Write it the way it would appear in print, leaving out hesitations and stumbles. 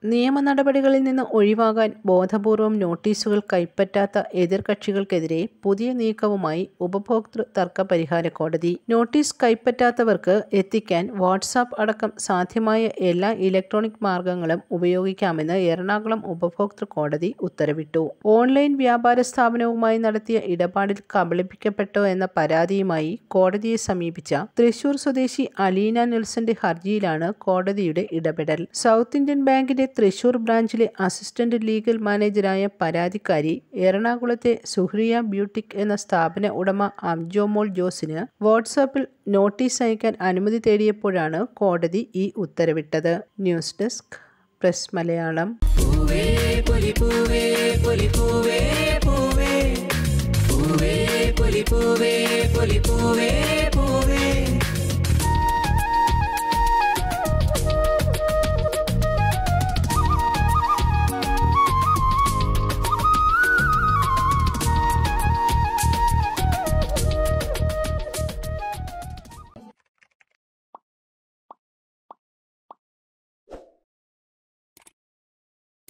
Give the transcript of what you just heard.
നിയമ നടപടികളിൽ നിന്ന് ഒഴിവാകാൻ ബോധപൂർവം നോട്ടീസുകൾ കൈപ്പറ്റാത്ത എതിർകക്ഷികൾക്കെതിരെ പുതിയ നീക്കവുമായി ഉപഭോക്തൃ തർക്ക പരിഹാര കോടതി. നോട്ടീസ് കൈപ്പറ്റാത്തവർക്ക് എത്തിക്കാൻ വാട്സാപ്പ് അടക്കം സാധ്യമായ എല്ലാ ഇലക്ട്രോണിക് മാർഗങ്ങളും ഉപയോഗിക്കാമെന്ന് എറണാകുളം ഉപഭോക്തൃ കോടതി ഉത്തരവിട്ടു. ഓൺലൈൻ വ്യാപാര സ്ഥാപനവുമായി നടത്തിയ ഇടപാടിൽ കബളിപ്പിക്കപ്പെട്ടോ എന്ന പരാതിയുമായി കോടതിയെ സമീപിച്ച തൃശൂർ സ്വദേശി അലീന നെൽസന്റെ ഹർജിയിലാണ് കോടതിയുടെ ഇടപെടൽ. സൗത്ത് ഇന്ത്യൻ ബാങ്കിന്റെ തൃശൂർ ബ്രാഞ്ചിലെ അസിസ്റ്റന്റ് ലീഗൽ മാനേജരായ പരാതിക്കാരി എറണാകുളത്തെ സുഹ്രിയ ബ്യൂട്ടിക് എന്ന സ്ഥാപന ഉടമ അംജോമോൾ ജോസിന് വാട്സാപ്പിൽ നോട്ടീസ് അയക്കാൻ അനുമതി തേടിയപ്പോഴാണ് കോടതി ഈ ഉത്തരവിട്ടത്. News desk press Malayalam. പൂവേ